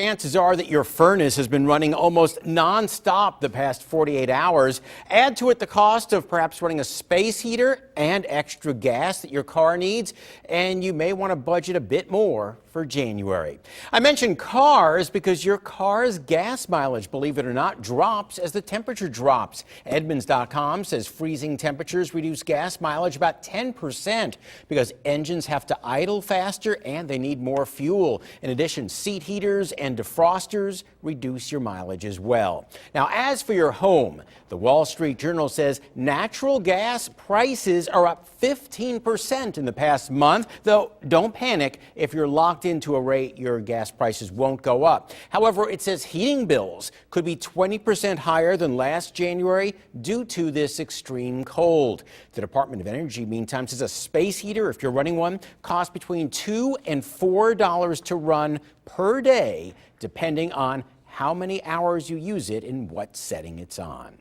Chances are that your furnace has been running almost non-stop the past 48 hours. Add to it the cost of perhaps running a space heater and extra gas that your car needs, and you may want to budget a bit more for January. I mentioned cars because your car's gas mileage, believe it or not, drops as the temperature drops. Edmunds.com says freezing temperatures reduce gas mileage about 10% because engines have to idle faster and they need more fuel. In addition, seat heaters and defrosters reduce your mileage as well. Now, as for your home, the Wall Street Journal says natural gas prices are up 15% in the past month, though don't panic if you're locked into a rate your gas prices won't go up. However, it says heating bills could be 20% higher than last January due to this extreme cold. The Department of Energy, meantime, says a space heater, if you're running one, costs between $2 and $4 to run per day, depending on how many hours you use it and what setting it's on.